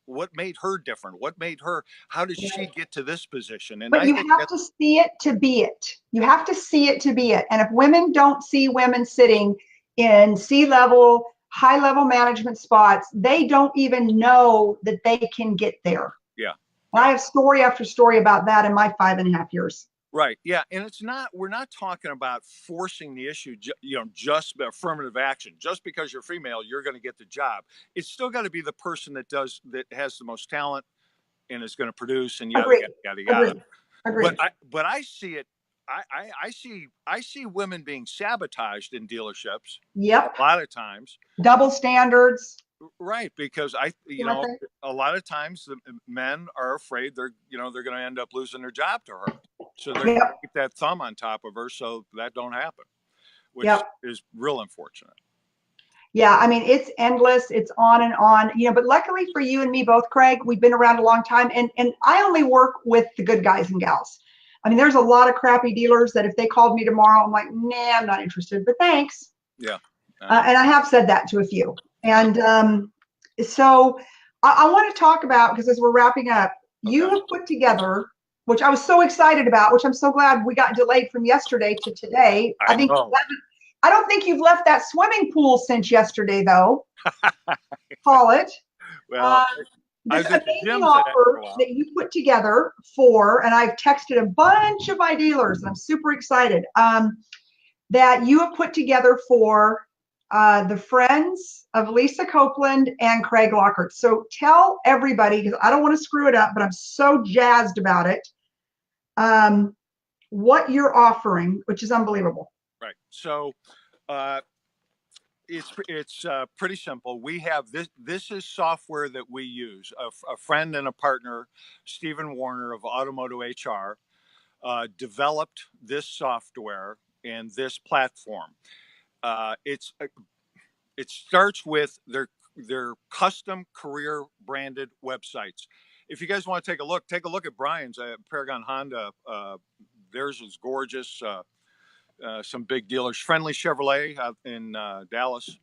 What made her different? What made her? How did she get to this position? And but you have to see it to be it. You have to see it to be it. And if women don't see women sitting in C-level, high-level management spots, they don't even know that they can get there. Yeah. And I have story after story about that in my 5.5 years. Right. Yeah. And we're not talking about forcing the issue, just affirmative action. Just because you're female, you're going to get the job. It's still got to be the person that has the most talent and is going to produce and yada, yada, yada. Agreed. But I see it. I see women being sabotaged in dealerships. Yep. A lot of times. Double standards. Right, because a lot of times the men are afraid they're going to end up losing their job to her, so they're going to keep that thumb on top of her so that don't happen, which is real unfortunate. Yeah, I mean, it's endless. It's on and on. But luckily for you and me both, Craig, we've been around a long time, and I only work with the good guys and gals. I mean, there's a lot of crappy dealers that if they called me tomorrow, I'm like, nah, I'm not interested. But thanks. Yeah. And I have said that to a few. And so I want to talk about, because as we're wrapping up, you have put together, which I was so excited about, which I'm so glad we got delayed from yesterday to today. I don't think you've left that swimming pool since yesterday, though. Call it. Well, this amazing offer that you put together for, and I've texted a bunch of my dealers, and I'm super excited, that you have put together for the friends of Lisa Copeland and Craig Lockert. So tell everybody, because I don't want to screw it up, but I'm so jazzed about it, what you're offering, which is unbelievable. Right. So it's pretty simple. We have this is software that we use. A friend and a partner, Stephen Warner of Automotive HR, developed this software and this platform. It starts with their custom career branded websites. If you guys want to take a look at Brian's Paragon Honda. Theirs is gorgeous. Some big dealers, Friendly Chevrolet in Dallas.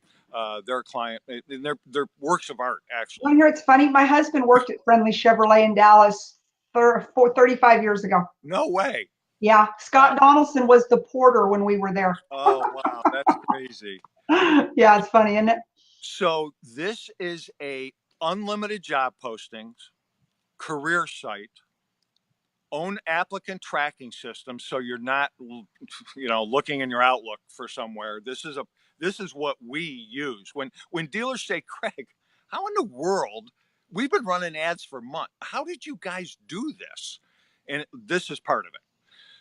They're a client. They're works of art, actually. I hear it's funny. My husband worked at Friendly Chevrolet in Dallas 35 years ago. No way. Yeah, Scott Donaldson was the porter when we were there. Oh, wow, that's crazy. Yeah, it's funny, isn't it? So this is a unlimited job postings, career site, own applicant tracking system, so you're not, looking in your Outlook for somewhere. This is what we use. When dealers say, Craig, how in the world, we've been running ads for months. How did you guys do this? And this is part of it.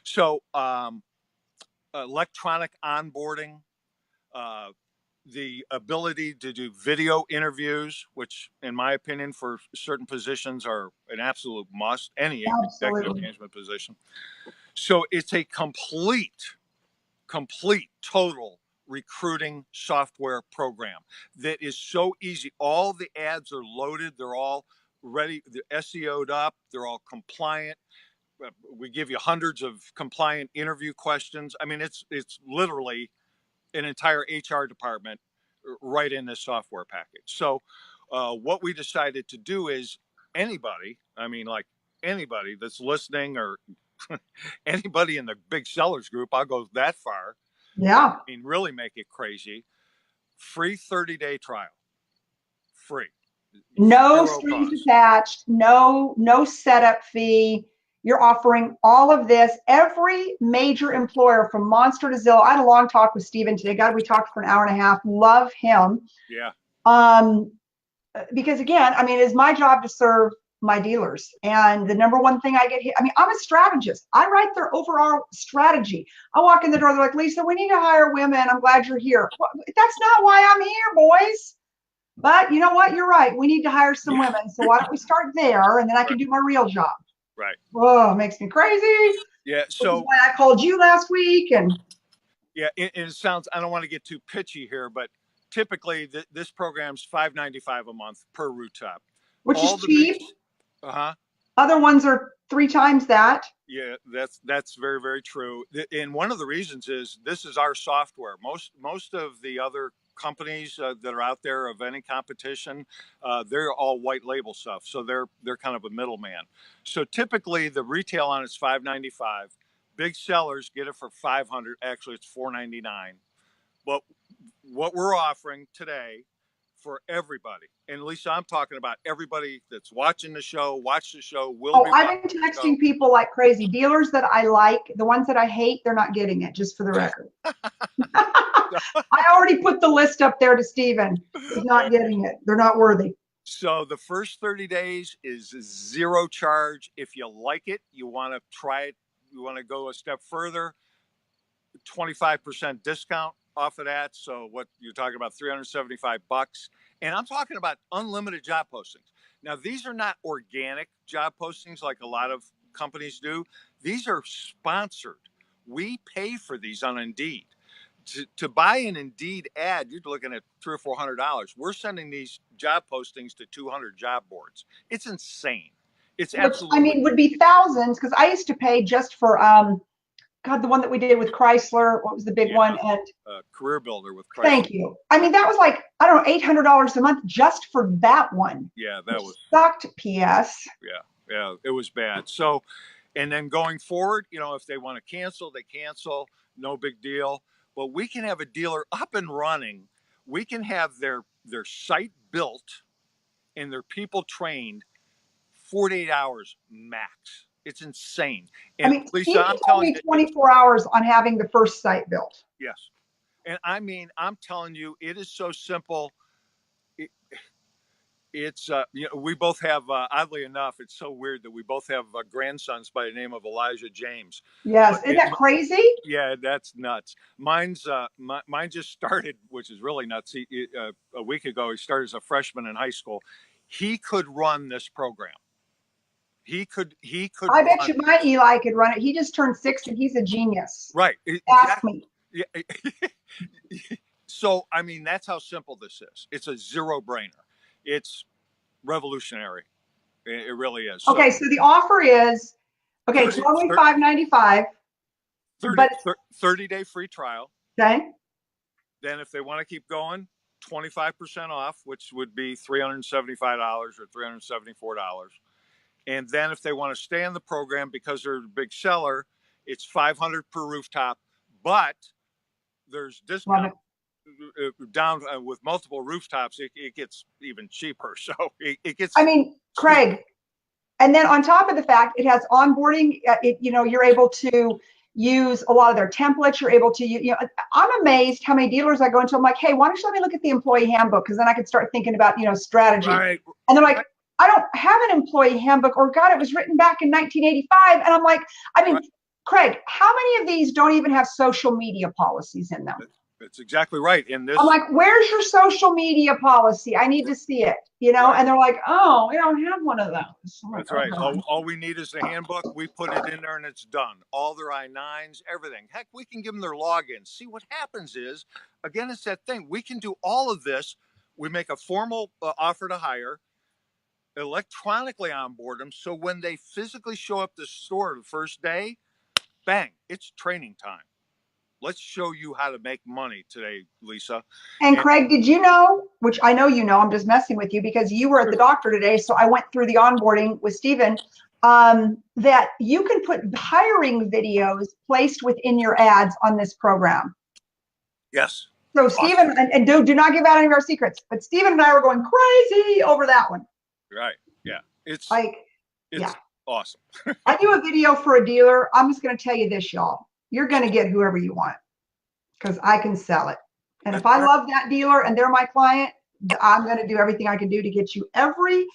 So electronic onboarding, the ability to do video interviews, which in my opinion for certain positions are an absolute must, any executive management position. So it's a complete total recruiting software program that is so easy. All the ads are loaded. They're all ready. They're SEO'd up. They're all compliant. We give you hundreds of compliant interview questions. I mean, it's literally an entire HR department right in this software package. So what we decided to do is anybody, I mean, like anybody that's listening or anybody in the big sellers group, I'll go that far. Yeah. I mean, really make it crazy. Free 30-day trial. Free. No Zero strings cost. attached, no setup fee. You're offering all of this. Every major employer from Monster to Zillow. I had a long talk with Steven today. God, we talked for an hour and a half. Love him. Yeah. Because again, I mean, it's my job to serve my dealers. And the number one thing I get here, I mean, I'm a strategist. I write their overall strategy. I walk in the door, they're like, Lisa, we need to hire women. I'm glad you're here. Well, that's not why I'm here, boys. But you know what? You're right. We need to hire some women. So why don't we start there, and then I can do my real job. Right. Oh, it makes me crazy. Yeah. Which is So why I called you last week. And yeah, it sounds. I don't want to get too pitchy here, but typically this program's $595 a month per rooftop. which is All the big. cheap. Uh-huh. Other ones are 3 times that. Yeah, that's very, very true. And one of the reasons is this is our software. Most of the other companies that are out there of any competition, they're all white label stuff. So they're kind of a middleman. So typically the retail on it's $595. Big sellers get it for $500. Actually, it's $499. But what we're offering today for everybody, and Lisa, I'm talking about everybody that's watching the show, watch the show, will Oh, be I've watching been the show. texting people like crazy. Dealers that I like, the ones that I hate, they're not getting it, just for the record. I already put the list up there to Steven. He's not getting it. They're not worthy. So the first 30 days is zero charge. If you like it, you want to try it, you want to go a step further, 25% discount off of that. So what you're talking about, $375. And I'm talking about unlimited job postings. Now, these are not organic job postings like a lot of companies do. These are sponsored. We pay for these on Indeed. To buy an Indeed ad, you're looking at $300 or $400. We're sending these job postings to 200 job boards. It's insane. It's Which I absolutely mean would be thousands, because I used to pay just for God, the one that we did with Chrysler. What was the big yeah. one? And Career Builder with Chrysler. thank you. I mean, that was like, I don't know, $800 a month just for that one. Yeah, that was sucked. P.S. yeah, it was bad. So, and then going forward, if they want to cancel, they cancel. No big deal. But we can have a dealer up and running. We can have their site built and their people trained 48 hours max. It's insane. I And mean, Lisa, Steven I'm told telling me you, 24 hours on having the first site built. yes. And I mean, I'm telling you, it is so simple. It's we both have oddly enough, it's so weird that we both have grandsons by the name of Elijah James. Yes, isn't that crazy? Yeah, that's nuts. Mine's mine just started, which is really nuts. A week ago, he started as a freshman in high school. He could run this program. He could I bet run you my Eli could run it. He just turned 6 and he's a genius. right. Ask me. Yeah. So I mean, that's how simple this is. It's a zero brainer. It's revolutionary. It really is. So Okay, so the offer is, okay, it's only $595, 30, but 30-day free trial. okay. Then if they want to keep going, 25% off, which would be $375 or $374. And then if they want to stay in the program because they're a big seller, it's $500 per rooftop, but there's discount down with multiple rooftops. It gets even cheaper. So it gets. I mean, Craig, and then on top of the fact, it has onboarding. You're able to use a lot of their templates. You're able to, I'm amazed how many dealers I go into. I'm like, hey, why don't you let me look at the employee handbook? Because then I can start thinking about, strategy. Right. And they're like, I don't have an employee handbook, or God, it was written back in 1985. And I'm like, I mean, right. Craig, how many of these don't even have social media policies in them? That's exactly right. In this, I'm like, where's your social media policy? I need to see it, right. And they're like, oh, we don't have one of those. That's right. All we need is the handbook. We put it in there and it's done. All their I-9s, everything. Heck, we can give them their logins. See, what happens is, again, it's that thing. We can do all of this. We make a formal offer to hire, electronically onboard them. So when they physically show up to the store the first day, bang, it's training time. let's show you how to make money today, Lisa. And And Craig, did you know, which I know you know, I'm just messing with you because you were at the doctor today, so I went through the onboarding with Stephen, that you can put hiring videos placed within your ads on this program. yes, So awesome. Stephen, and do not give out any of our secrets, but Stephen and I were going crazy over that one. Right. Yeah. Like, It's yeah. awesome. I do a video for a dealer. I'm just going to tell you this, y'all. You're going to get whoever you want because I can sell it. And if That's I right. love that dealer and they're my client, I'm going to do everything I can do to get you every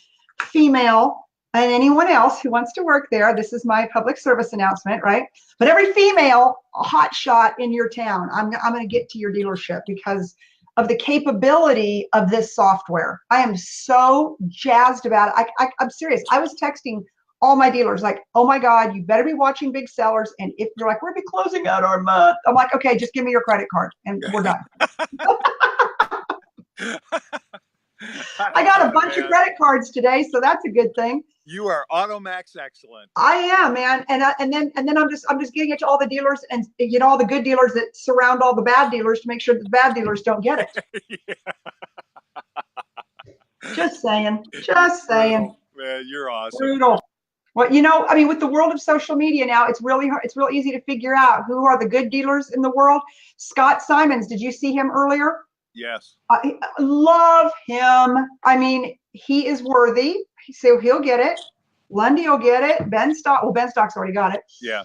female and anyone else who wants to work there. This is my public service announcement, right? But every female hot shot in your town, I'm going to get to your dealership because of the capability of this software. I am so jazzed about it. I'm serious. I was texting all my dealers like, oh my God, you better be watching big sellers. And if you're like, we're be closing out our month, I'm like, okay, just give me your credit card and we're done. I got a bunch of credit cards today, so that's a good thing. You are AutoMax excellent. I am, man, and then I'm just getting it to all the dealers and all the good dealers that surround all the bad dealers to make sure that the bad dealers don't get it. Yeah. Just saying, just saying. Man, you're awesome. Brutal. Well, I mean, with the world of social media now, it's really hard, it's real easy to figure out who are the good dealers in the world. Scott Simons, did you see him earlier? Yes. I love him. I mean, he is worthy, so he'll get it. Lundy will get it. Ben Stock's already got it. Yeah.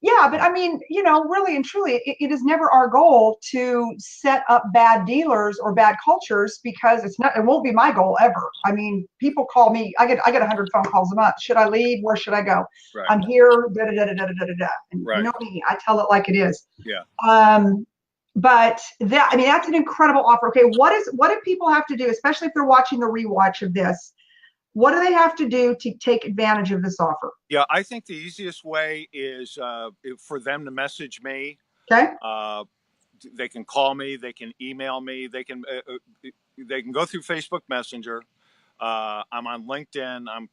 Yeah, but I mean, really and truly, it is never our goal to set up bad dealers or bad cultures because it won't be my goal ever. I mean, people call me, I get 100 phone calls a month. Should I leave? Where should I go? Right. I'm here, da da da da da da da. And right. You know me, I tell it like it is. Yeah. But that's an incredible offer. Okay, what do people have to do, especially if they're watching the rewatch of this? What do they have to do to take advantage of this offer? Yeah, I think the easiest way is for them to message me. Okay. They can call me. They can email me. They can go through Facebook Messenger. I'm on LinkedIn. I'm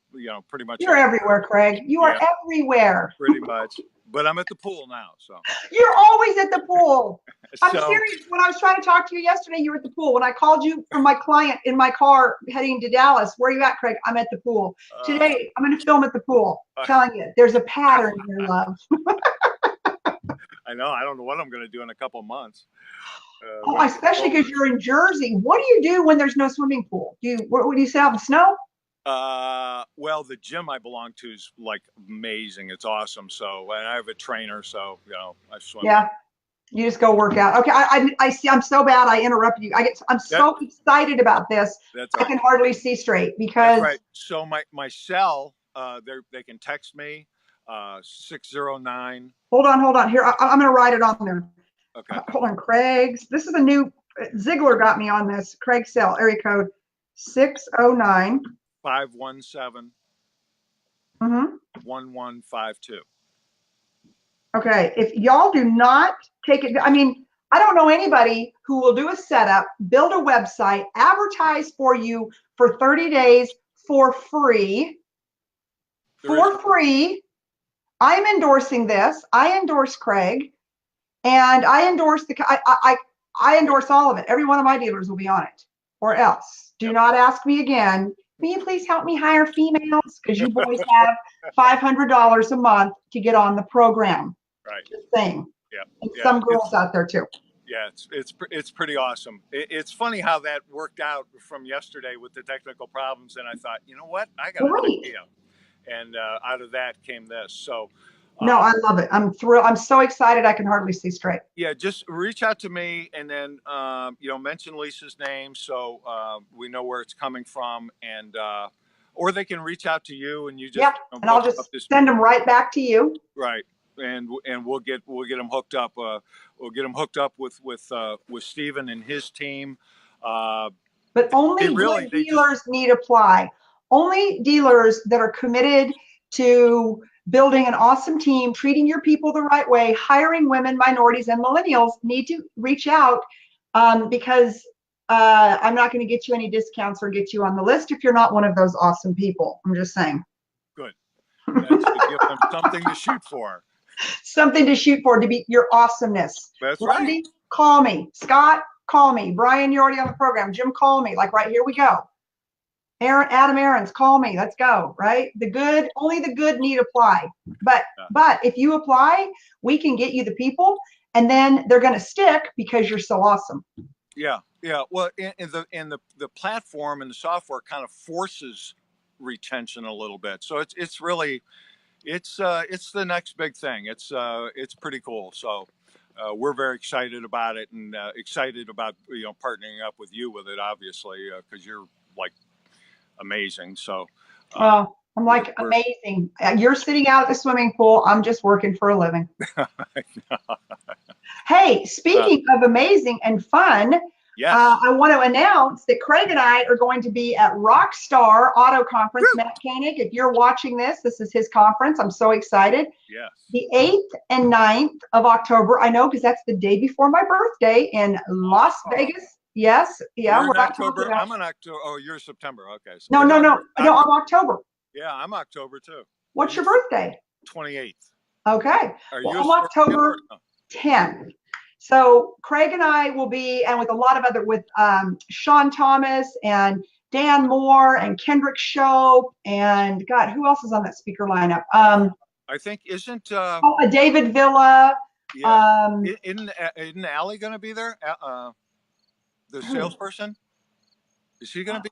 pretty much. You're everywhere, Craig. You are everywhere. Pretty much. But I'm at the pool now, so. You're always at the pool. I'm serious. When I was trying to talk to you yesterday, you were at the pool. When I called you from my client in my car heading to Dallas, where are you at, Craig? I'm at the pool. Today, I'm going to film at the pool. Telling you, there's a pattern here, love. I know. I don't know what I'm going to do in a couple of months. Especially because you're in Jersey. What do you do when there's no swimming pool? Do you sit out in the snow? Well, the gym I belong to is like amazing. It's awesome. So, and I have a trainer, so I swim. Yeah, you just go work out. Okay, I see. I'm so bad. I interrupted you. I'm so excited about this. I can hardly see straight because. That's right. So my cell, they can text me, 609. Hold on. Here, I'm going to write it on there. Okay. Hold on, Craig's. This is a new. Ziegler got me on this. Craig cell area code 609. 517 1152. Okay, if y'all do not take it, I mean, I don't know anybody who will do a setup, build a website, advertise for you for 30 days for free. For free. I'm endorsing this. I endorse Craig, and I endorse I endorse all of it. Every one of my dealers will be on it, or else. Do not ask me again. Will you please help me hire females? Because you boys have $500 a month to get on the program. Right. Just saying. Yeah. And some girls out there too. Yeah, it's pretty awesome. It's funny how that worked out from yesterday with the technical problems, and I thought, you know what, I got an idea, and out of that came this. So. No, I love it. I'm thrilled. I'm so excited. I can hardly see straight. Yeah, just reach out to me and then, mention Lisa's name so we know where it's coming from, and or they can reach out to you and you just and I'll just send them right back to you. Right, and we'll get them hooked up. We'll get them hooked up with Stephen and his team. But only good dealers need apply. Only dealers that are committed to building an awesome team, treating your people the right way, hiring women, minorities, and millennials need to reach out because I'm not going to get you any discounts or get you on the list if you're not one of those awesome people. I'm just saying. Good. That's to give them something to shoot for. Something to shoot for, to be your awesomeness. That's right. Wendy, call me. Scott, call me. Brian, you're already on the program. Jim, call me. Like right here we go. Aaron, Adam Aarons, call me. Let's go. Right? The good, only the good need apply. But if you apply, we can get you the people, and then they're going to stick because you're so awesome. Yeah, yeah. Well, the platform and the software kind of forces retention a little bit. So it's really it's the next big thing. It's pretty cool. So we're very excited about it, and excited about partnering up with you with it, obviously, because you're like amazing. So I'm like amazing. You're sitting out at the swimming pool. I'm just working for a living. Hey, speaking of amazing and fun, yes. I want to announce that Craig and I are going to be at Rockstar Auto Conference. Woo! Matt Koenig, if you're watching this is his conference. I'm so excited. Yes. The 8th and 9th of October. I know, because that's the day before my birthday in Las Vegas. Yes. Yeah. You're in October. I'm in October. Oh, you're September. Okay. So no, I'm October. Yeah, I'm October too. What's your birthday? 28th. Okay. Well, I'm October 10th. So Craig and I will be, and with a lot of other, with Sean Thomas and Dan Moore and Kendrick Shope, and God, who else is on that speaker lineup? I think isn't David Villa. Yeah. Isn't Allie going to be there? The salesperson. Is she going to be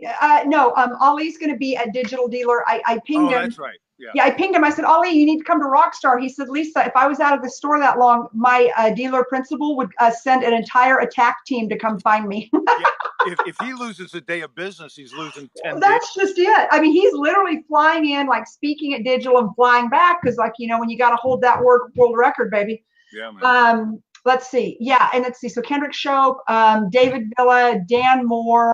there? No. Ollie's going to be at Digital Dealer. I pinged him. Oh, that's right. Yeah, I pinged him. I said, Ollie, you need to come to Rockstar. He said, Lisa, if I was out of the store that long, my dealer principal would send an entire attack team to come find me. Yeah. If he loses a day of business, he's losing 10 That's days. just it. I mean, he's literally flying in, like speaking at Digital and flying back, because, like, when you got to hold that world record, baby. Yeah, man. Let's see. Yeah, and let's see. So Kendrick Shope, David Villa, Dan Moore.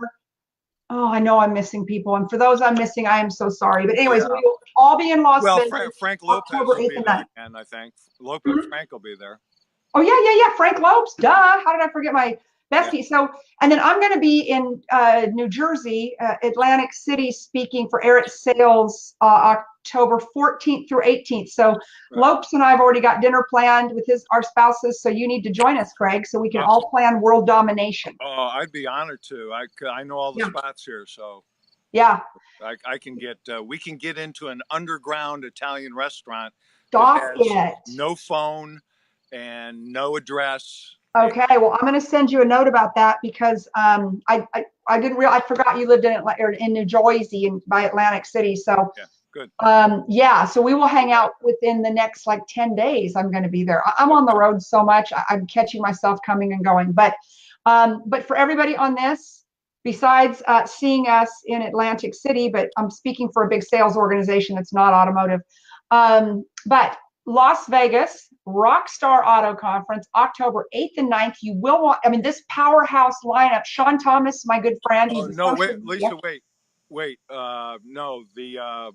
Oh, I know I'm missing people. And for those I'm missing, I am so sorry. But anyways, we will all be in Las Vegas. Well, Frank Lopez will be there, and I think Frank will be there. Oh, yeah. Frank Lopes. Duh. How did I forget my bestie? Yeah. So, and then I'm going to be in New Jersey, Atlantic City, speaking for Eric Sales October 14th through 18th. So Lopes and I have already got dinner planned with our spouses. So you need to join us, Craig, so we can all plan world domination. Oh, I'd be honored to. I know all the spots here, so yeah, I can get. We can get into an underground Italian restaurant. Stop it. No phone and no address. Okay, well, I'm going to send you a note about that, because I didn't realize, I forgot you lived in New Jersey and by Atlantic City. So yeah, good. So we will hang out within the next 10 days. I'm going to be there. I'm on the road so much. I'm catching myself coming and going. But for everybody on this, besides seeing us in Atlantic City, but I'm speaking for a big sales organization that's not automotive. But Las Vegas, Rockstar Auto Conference, October 8th and 9th. You will want, this powerhouse lineup. Sean Thomas, my good friend. Lisa, wait. No, the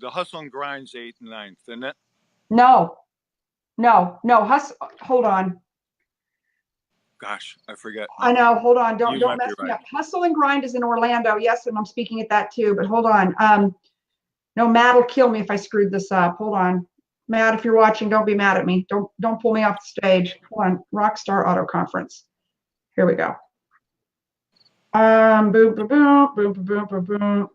Hustle and Grind's 8th and 9th, isn't it? No. Hold on. Gosh, I forget. I know. Hold on. Don't mess me up. Hustle and Grind is in Orlando. Yes, and I'm speaking at that too. But hold on. No, Matt will kill me if I screwed this up. Hold on. Matt, if you're watching, don't be mad at me. Don't pull me off the stage. Hold on. Rockstar Auto Conference. Here we go. Boom, boom, boom, boom, boom, boom, boom.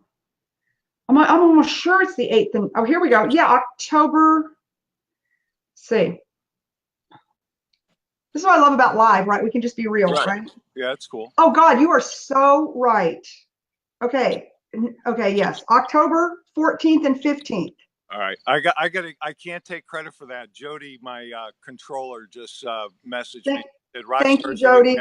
I'm almost sure it's the 8th. And here we go. Yeah, October. Let's see. This is what I love about live, right? We can just be real, right? Yeah, that's cool. Oh God, you are so right. Okay. Yes. October 14th and 15th. All right, I can't take credit for that. Jody, my controller, just messaged me. Thank you, Jody.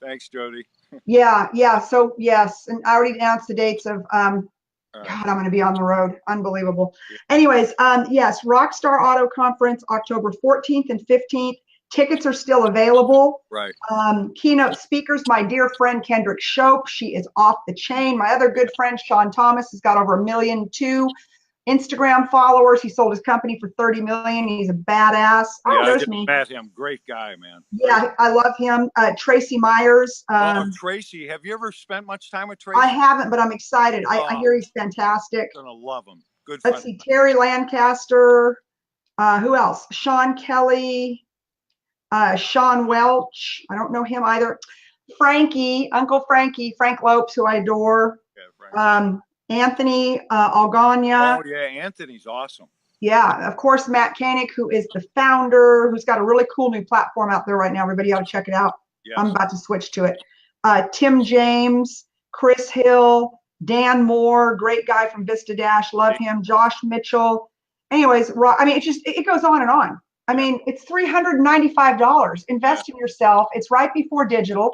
Thanks, Jody. Yeah. So yes, and I already announced the dates of. God, I'm going to be on the road. Unbelievable. Yeah. Anyways, yes, Rockstar Auto Conference, October 14th and 15th. Tickets are still available. Right. Keynote speakers, my dear friend Kendrick Shope. She is off the chain. My other good friend Sean Thomas has got over 1.2 million Instagram followers. He sold his company for $30 million. He's a badass. Yeah, I just met him. Great guy, man. Yeah, I love him. Tracy Myers. Tracy. Have you ever spent much time with Tracy? I haven't, but I'm excited. I hear he's fantastic. Gonna love him. Good. Let's see. Terry Lancaster. Who else? Sean Kelly, Sean Welch. I don't know him either. Frankie, Uncle Frankie, Frank Lopes, who I adore. Yeah, Anthony Algania. oh yeah, Anthony's awesome. Yeah, of course, Matt Koenig, who is the founder, who's got a really cool new platform out there right now. Everybody ought to check it out. Yes. I'm about to switch to it. Tim James, Chris Hill, Dan Moore, great guy from Vista Dash, love him. Josh Mitchell. Anyways, I mean, it goes on and on. I mean, it's $395. Invest in yourself. It's right before digital.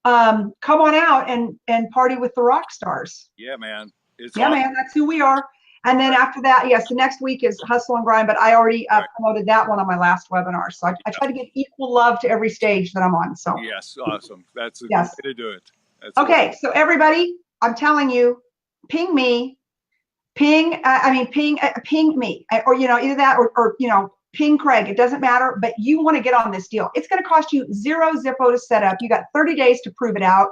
Come on out and party with the rock stars. Yeah, man. It's yeah, awesome. Man, that's who we are. And then after that, yes, the next week is Hustle and Grind, but I already promoted that one on my last webinar. So I try to give equal love to every stage that I'm on. So yes, awesome. That's a good way to do it. That's okay, so everybody, I'm telling you, ping me, ping me, or either that or ping Craig. It doesn't matter, but you want to get on this deal. It's going to cost you $0 Zippo to set up. You got 30 days to prove it out.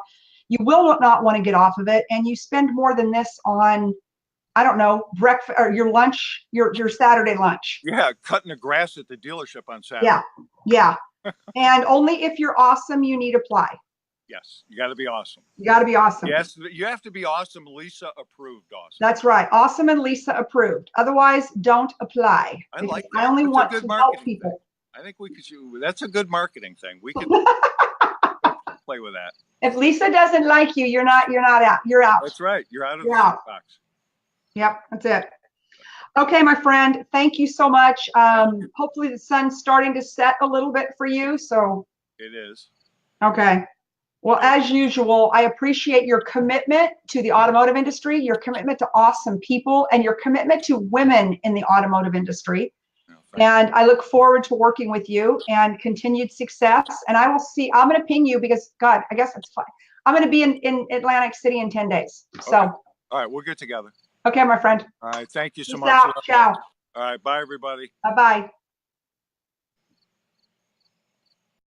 You will not want to get off of it, and you spend more than this on, I don't know, breakfast or your lunch, your Saturday lunch. Yeah, cutting the grass at the dealership on Saturday. Yeah. And only if you're awesome, you need apply. Yes, you got to be awesome. You got to be awesome. Yes, you have to be awesome. Lisa approved. Awesome. That's right. Awesome and Lisa approved. Otherwise, don't apply. I like that. I only want to help people. Thing. I think we could. That's a good marketing thing. We could play with that. If Lisa doesn't like you, you're not out. You're out. That's right. You're out of the box. Yep, that's it. Okay, my friend. Thank you so much. Hopefully the sun's starting to set a little bit for you. So it is. Okay. Well, as usual, I appreciate your commitment to the automotive industry, your commitment to awesome people, and your commitment to women in the automotive industry. And I look forward to working with you and continued success. And I will see, I'm going to ping you because, God, I guess it's fine. I'm going to be in Atlantic City in 10 days. So, all right, we'll get together. Okay, my friend. All right, thank you so Peace much. out. Ciao. All right, bye, everybody. Bye-bye.